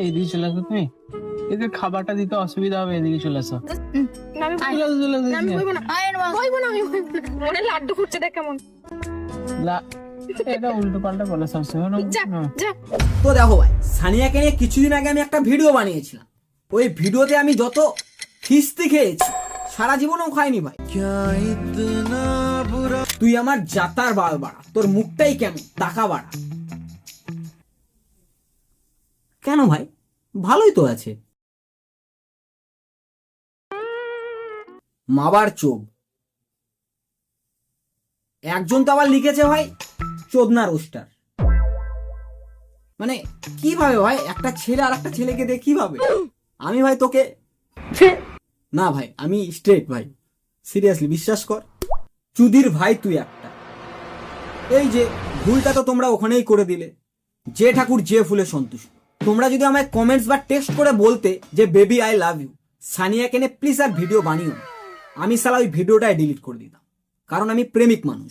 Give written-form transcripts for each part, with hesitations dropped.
এইদিকে চলে আসো তুমি, এদের খাবারটা দিতে অসুবিধা হবে, এদিকে চলে আসো। লাড্ডু ফুটছে দেখ কেমন। এটা উল্টো পাল্টা বলে সবসময়। তো দেখো ভাই, সানিয়াকে নিয়ে কিছুদিন আগে আমি একটা ভিডিও বানিয়েছিলাম। ওই ভিডিওতে আমি যত খিস্তি খেয়েছি সারা জীবনেও খাইনি ভাই। তুই আমার জাতার বাল বাড়া, তোর মুখটাই কেমন টাকা বাড়া। কেন ভাই, ভালোই তো আছে। মাবার চোখ। একজন তো আবার লিখেছে ভাই চোদনা রোস্টার। মানে কিভাবে ভাই একটা ছেলে আর একটা ছেলেকে দিয়ে কিভাবে? আমি ভাই তোকে না ভাই, আমি স্ট্রেট ভাই, সিরিয়াসলি বিশ্বাস কর। চুদির ভাই তুই একটা। এই যে ভুলটা তো তোমরা ওখানেই করে দিলে, যে ঠাকুর যে ফুলে সন্তুষ্ট। তোমরা যদি আমায় কমেন্টস বা টেক্সট করে বলতে যে বেবি আই লাভ ইউ, সানিয়াকে নিয়ে প্লিজ আর ভিডিও বানিও না, আমি সালা ওই ভিডিওটাই ডিলিট করে দিতাম, কারণ আমি প্রেমিক মানুষ।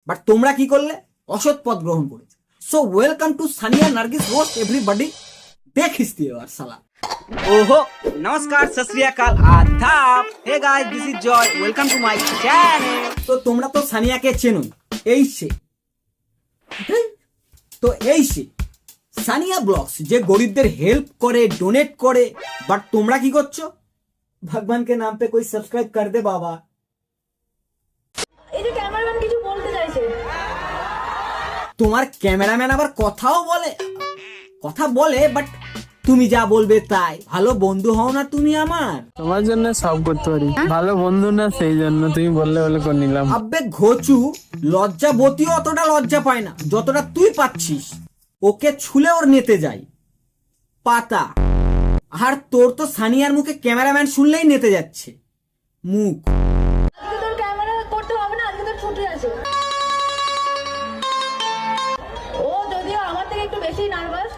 বাট তোমরা কি করলে? অসৎ পথ গ্রহণ করেছে। So welcome to Sania Nargis roast everybody. দেখিস তুই আর সালা। ओहो नमस्कार सत श्री अकाल आदाब। Hey guys this is Joy, welcome to my channel. तो তোমরা তো সানিয়াকে চেনোই, এই সে তো এই সে সানিয়া ব্লগস, যে গরিবদের হেল্প করে, ডোনেট করে। বাট তোমরা কি করছো? ভগবান के नाम पे कोई सब्सक्राइब कर दे बाबा। এই যে ক্যামেরাম্যান কিছু বলতে চাইছে। তোমার ক্যামেরাম্যান আবার কথা বলে বাট তুমি যা বলবে তাই। ভালো বন্ধু হও না তুমি আমার? তোমার জন্য সব করতে পারি, ভালো বন্ধু না সেই জন্য তুমি বললে বলে করে নিলাম। আবে ঘোচু, লজ্জাবতীও অতটা লজ্জা পায় না যতটা তুই পাচ্ছিস। ওকে ছুলে ওর নেতে যাই পাতা। আর তোর তো সানিয়ার মুখে ক্যামেরাম্যান শুনলেই নেতে যাচ্ছে মুখ। আজকে তোর ক্যামেরা করতে হবে না, আজকে তোর ছুটি আছে। ও যদিও আমার থেকে একটু বেশি নার্ভাস।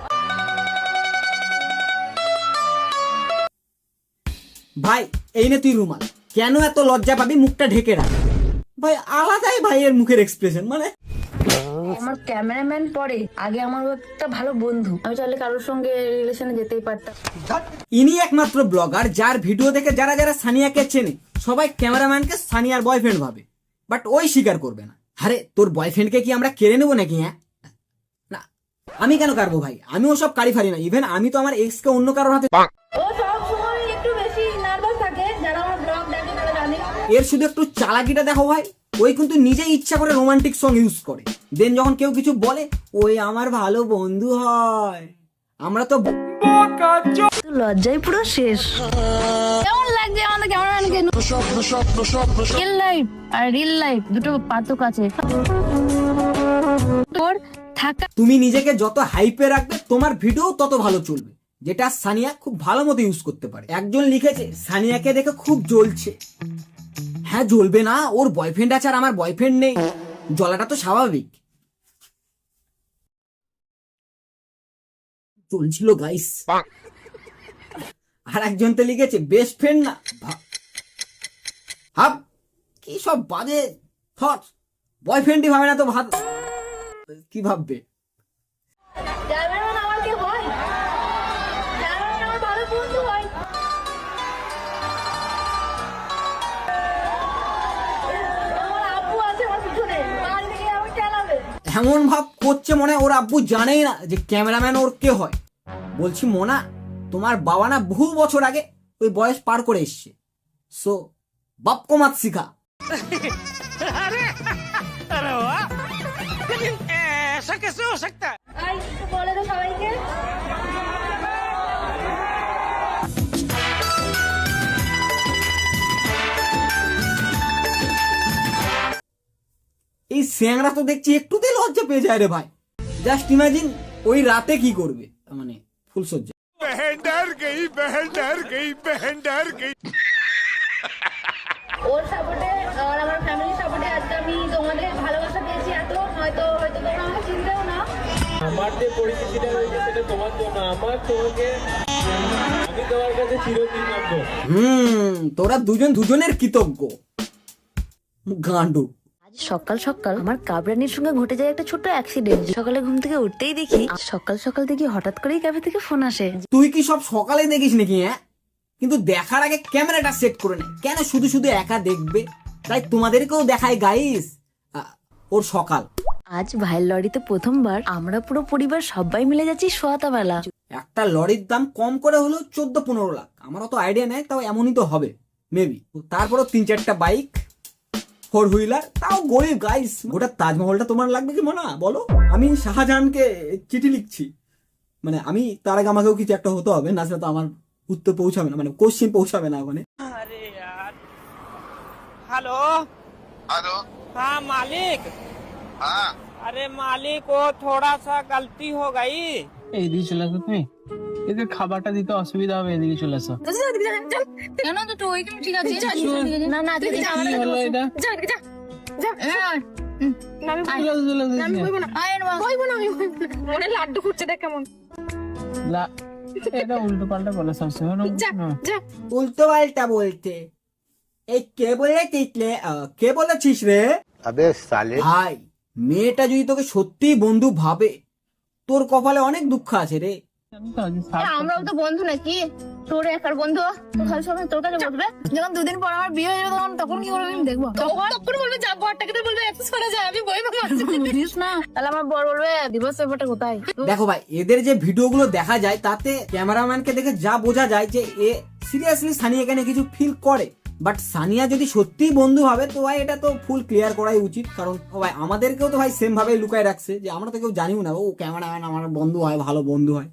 ভাই এই নে তুই রুমাল। কেন এত লজ্জা পাবি? মুখটা ঢেকে রাখ ভাই। আলাদাই ভাইয়ের মুখের এক্সপ্রেশন। মানে আমার ক্যামেরাম্যান পরে, আগে আমার একটা ভালো বন্ধু। আমি চাইলে কারোর সঙ্গে রিলেশনে যেতেই পারতাম। ইনি একমাত্র ব্লগার যার ভিডিও দেখে যারা যারা সানিয়াকে চেনে সবাই ক্যামেরাম্যানকে সানিয়ার বয়ফ্রেন্ড ভাবে। বাট ওই স্বীকার করবে না। আরে তোর বয়ফ্রেন্ডকে কি আমরা কেড়ে নেবো নাকি? হ্যাঁ না, আমি কেন কারবো ভাই? আমি ওসব কারি ফারি না। ইভেন আমি তো আমার এক্স কে অন্য কারোর হাতে। ও সব সময় একটু বেশি নার্ভাস থাকে, যারা আমার ব্লগ দেখে তারা জানে। এর শুধু একটু চালাকিটা দেখো ভাই। ওই কিন্তু নিজেই ইচ্ছা করে রোমান্টিক সং ইউজ করে। দেন যখন কেউ কিছু বলে, ওই আমার ভালো বন্ধু হয়। আমরা তো লজ্জায় পুরো শেষ। কেমন লাগছে আমাদের ক্যামেরাম্যানকে? রিয়েল লাইফ আর রিয়েল লাইফ দুটো পার্থক্য আছে। তোর থাকা, তুমি নিজেকে যত হাইপে রাখবে তোমার ভিডিও তত ভালো চলবে, যেটা সানিয়া খুব ভালো মতো ইউজ করতে পারে। একজন লিখেছে সানিয়াকে দেখে খুব জ্বলছে। হ্যাঁ জ্বলবে না, ওর বয়ফ্রেন্ড আছে আর আমার বয়ফ্রেন্ড নেই, জ্বলাটা তো স্বাভাবিক। চলছিল গাইস। আর একজন তো লিখেছে বেস্ট ফ্রেন্ড না ভাব। কি সব বাজে থট। বয়ফ্রেন্ডই ভাবে না তো ভাব কি ভাববে? ক্যামেরাম্যান আমার কে হয়? ক্যামেরাম্যান আমার ভালো বন্ধু হয়। আমার আব্বু আছে আমার পিছনে, বাড়ি থেকে আমাকে চালাবে। এমন ভাব করছে মনে হয় ওর আব্বু জানেই না যে ক্যামেরাম্যান ওর কে হয়। বলছি মোনা, তোমার বাবা না বহু বছর আগে ওই বয়স পার করে এসছে। সো বাপ কো মাত শিখা। আই একটু বলে দে সবাইকে। এই স্যাংরা তো দেখছি একটুতেই লজ্জা পেয়ে যায় রে ভাই। জাস্ট ইমাজিন ওই রাতে কি করবে, মানে ফুলসজ্জা। ওর সাপোর্টে আর আমার ফ্যামিলির সাপোর্টে আজকে আমি তোমাদের ভালোবাসা পেয়েছি এত। হয়তো তোমরা আমাকে চিনতেও না। আমার যে পরিস্থিতিটা হয়েছে সেটা তোমার জন্য। আমি তোমার কাছে চিরকৃতজ্ঞ। তোরা দুজনের কৃতজ্ঞ গান্ডু। আজ সকাল সকাল আমার কাবরানির সঙ্গে ঘটে যায় একটা ছোট্ট অ্যাক্সিডেন্ট। সকালে ঘুম থেকে উঠতেই দেখি সকাল সকাল দেখি হঠাৎ করেই ক্যাফে থেকে ফোন আসে। তুই কি সব সকালে দেখিস নাকি? হ্যাঁ, কিন্তু দেখার আগে ক্যামেরাটা সেট করে নে। কেন শুধু শুধু একা দেখবে? তাই তোমাদেরকেও দেখায় গাইস ওর সকাল। আজ ভাইয়ের লরিতে প্রথমবার আমরা পুরো পরিবার সবাই মিলে যাচ্ছি সোয়াতা মেলা। একটা লরির দাম কম করে হলো 14-15 লাখ। আমার অত আইডিয়া নেই, তাও এমনই তো হবে মেবি। তারপরও 3-4টা বাইক, 4 হুইলার, তাও গরিব গাইস। গোটা তাজমহলটা তোমার লাগবে কি মনে বলো? আমি শাহজাহানকে চিঠি লিখছি, মানে আমি তার আগে আমাকেও কিছু একটা হতে হবে, না সেটা তো আমার উত্তর পৌঁছাবে না, মানে কোশ্চেন পৌঁছাবে না ওখানে। अरे यार हेलो हेलो। हाँ मालिक। हाँ अरे मालिक वो थोड़ा सा गलती हो गई। এইদিকে চলে আসো তুমি, এদের খাবারটা দিতে অসুবিধা হবে, এদিকে চলে আসো। কেন তো ওইখানে ঠিক আছে না না কি হলো এটা? লাড্ডু খুঁজছে দেখ কেমন। এটা উল্টো পাল্টা বলে সবসময়। উল্টো পাল্টা বলতে এই কে বলেছিস রে? अबे साले। ভাই, মেয়েটা যদি তোকে সত্যি বন্ধু ভাবে, তোর কপালে অনেক দুঃখ আছে রে। আমরাও তো বন্ধু নাকি? তোর একার বন্ধু তো খালি সময় তোর কাছে বলবে। যখন 2 দিন পর আমার বিয়ে হয়ে যাবে তখন কি করবে আমি দেখবো। তখন বলবে যা বরটাকে তো বলবে এত সরে যায়, আমি বই বুঝিস না। তাহলে আমার বর বলবে ডিভোর্স পেপারটা কোথায়। দেখো ভাই, এদের যে ভিডিওগুলো দেখা যায় তাতে ক্যামেরাম্যানকে দেখে যা বোঝা যায় যে এ সিরিয়াসলি সানিয়াকে নিয়ে কিছু ফিল করে। বাট সানিয়া যদি সত্যিই বন্ধু ভাবে তো ভাই এটা তো ফুল ক্লিয়ার করাই উচিত। কারণ ও ভাই আমাদেরকেও তো ভাই সেম ভাবে লুকায় রাখছে যে আমরা তো কেউ জানিও না ও ক্যামেরাম্যান আমার বন্ধু হয়, ভালো বন্ধু হয়।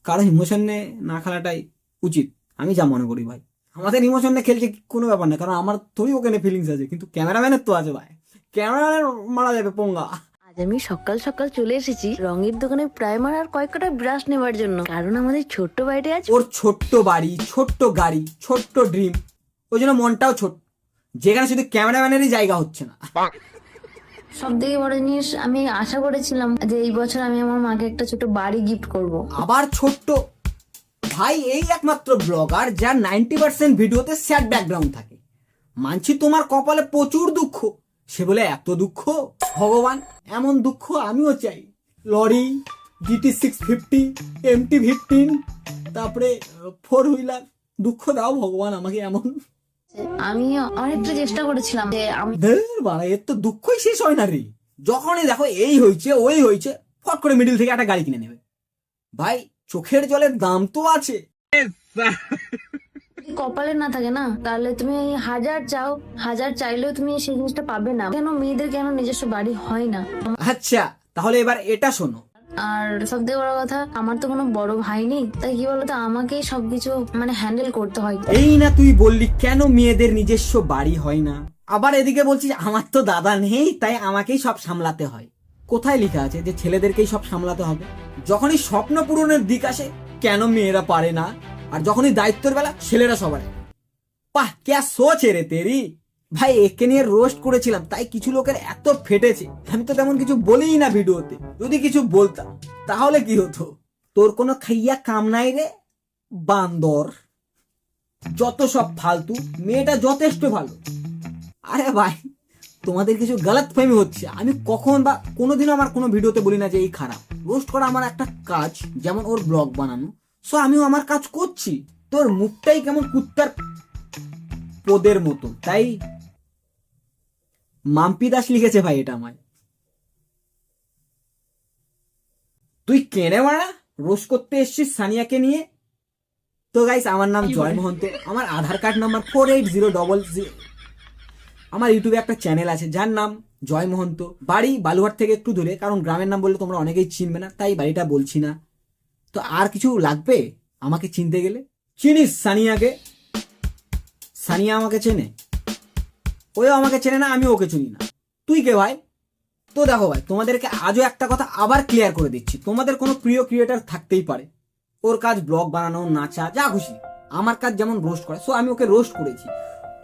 কারণ ইমোশন নিয়ে না খেলাটাই উচিত, আমি যা মনে করি ভাই। আমাদের ইমোশন নিয়ে খেলছে কোনো ব্যাপার না, কারণ আমার থোড়ি ওখানে ফিলিংস আছে, কিন্তু ক্যামেরাম্যানের তো আছে ভাই। ক্যামেরাম্যানের মারা যাবে পঙ্গা। আজ আমি সকাল সকাল চলে এসেছি রঙের দোকানে প্রাইমার আর কয়েকটা ব্রাশ নেবার জন্য। কারণ আমাদের ছোট্ট বাড়িতে আজ ওর ছোট্ট বাড়ি, ছোট্ট গাড়ি, ছোট্ট ড্রিম, ওই জন্য মনটাও ছোট, যেখানে শুধু ক্যামেরাম্যানেরই জায়গা হচ্ছে না। সব থেকে বড় জিনিস, আমি আশা করেছিলাম যে এই বছর আমি আমার মাকে একটা ছোট বাড়ি গিফট করব। আবার ছোট্ট ভাই, এই একমাত্র ব্লগার যার 90% ভিডিওতে স্যাড ব্যাকগ্রাউন্ড থাকে। মানছি তোমার কপালে প্রচুর দুঃখ, সে বলে এত দুঃখ ভগবান, এমন দুঃখ আমিও চাই। লরি, GT 650, MT-15, তারপরে 4 হুইলার, দুঃখ দাও ভগবান আমাকে এমন। আমি অনেকটা চেষ্টা করেছিলাম যে আমি বাড়া, এর তো দুঃখই শেষ হয় না রে। যখনই দেখো এই হয়েছে ওই হয়েছে, ফট করে মিডিল থেকে একটা গাড়ি কিনে নেবে। ভাই চোখের জলের দাম তো আছে। কপালে না থাকে না, তাহলে তুমি হাজার চাও, হাজার চাইলেও তুমি সেই জিনিসটা পাবে না। কেন মেয়েদের কেন নিজস্ব বাড়ি হয় না? আচ্ছা তাহলে এবার এটা শোনো। আর সব থেকে বড় কথা, আমার তো কোনো বড় ভাই নেই, তাই কি বলতো আমাকেই সবকিছু মানে হ্যান্ডেল করতে হয়। এই না তুই বললি কেন মেয়েদের নিজস্ব বাড়ি হয় না, আবার এদিকে বলছিস আমার তো দাদা নেই তাই আমাকেই সব সামলাতে হয়। কোথায় লেখা আছে যে ছেলেদেরকেই সব সামলাতে হবে? যখনই স্বপ্ন পূরণের দিক আসে কেন মেয়েরা পারে না, আর যখনই দায়িত্বের বেলা ছেলেরা সবাই। পাহ ক্যা সোচ রে তেরি। ভাই একে নিয়ে রোস্ট করেছিলাম তাই কিছু লোকের এত ফেটেছে। আমি তো তেমন কিছু বলিই না ভিডিওতে, যদি কিছু বলতাম তাহলে কি হতো? তোর কোনো খাইয়া কাম নাই রে বান্দর, যত সব ফালতু। মেয়েটা যথেষ্ট ভালো। আরে ভাই তোমাদের কিছু গলত ফহমি হচ্ছে। আমি কখন বা কোনোদিনও আমার কোনো ভিডিওতে বলি না যে এই খারাপ। রোস্ট করা আমার একটা কাজ, যেমন ওর ব্লগ বানানো, সো আমিও আমার কাজ করছি। তোর মুখটাই কেমন কুত্তার পোদের মতো, তাই মাম্পি দাস লিখেছে ভাই এটা আমায়। তুই কেনে মারা রোস্ট করতে এসছিস সানিয়াকে নিয়ে? তো গাইস আমার নাম জয় মহন্ত, আমার আধার কার্ড নাম্বার 480000। আমার ইউটিউবে একটা চ্যানেল আছে যার নাম জয় মহন্ত। বাড়ি বালুঘাট থেকে একটু দূরে, কারণ গ্রামের নাম বললে তোমরা অনেকেই চিনবে না তাই বাড়িটা বলছি না। তো আর কিছু লাগবে আমাকে চিনতে গেলে? চিনিস সানিয়াকে? সানিয়া আমাকে চেনে? ওই আমাকে চেনে না, আমি ওকে চিনি না। তুই কে ভাই? তো দেখো ভাই, তোমাদেরকে আজও একটা কথা আবার ক্লিয়ার করে দিচ্ছি। তোমাদের কোনো প্রিয় ক্রিয়েটার থাকতেই পারে, ওর কাজ ব্লগ বানানো, নাচা, যা খুশি। আমার কাজ যেমন রোস্ট করে, সো আমি ওকে রোস্ট করেছি।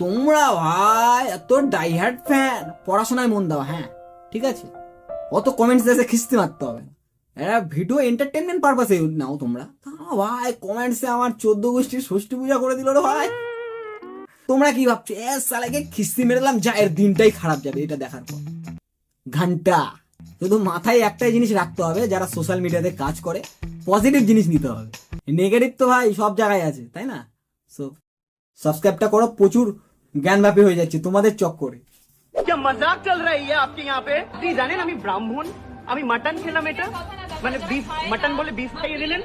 তোমরা ভাই এত ডাইহার্ড ফ্যান, পড়াশোনায় মন দাও। হ্যাঁ ঠিক আছে, অত কমেন্টস এসে খিস্তি মারতে হবে না। এরা ভিডিও এন্টারটেনমেন্ট পারপাসে নাও তোমরা। ভাই কমেন্টসে আমার 14 গোষ্ঠীর ষষ্ঠী পূজা করে দিল রে ভাই। তোমরা কি ভাবছো এ সালাকে খিস্তি মেরে দিলাম, যা এর দিনটাই খারাপ যাবে এটা দেখার পর? ঘন্টা। শুধু মাথায় একটাই জিনিস রাখতে হবে, যারা সোশ্যাল মিডিয়াতে কাজ করে পজিটিভ জিনিস নিতে হবে, নেগেটিভ তো ভাই সব জায়গায় আছে, তাই না? সো সাবস্ক্রাইবটা করো, প্রচুর জ্ঞানব্যাপী হয়ে যাচ্ছে তোমাদের চক্করে। क्या मजाक चल रहा है ये आपके यहाँ पे? তুই জানেন আমি ব্রাহ্মণ, আমি মাটন খেলাম, এটা মানে বিফ, মাটন বলে বিফ খাইয়ে দিলেন।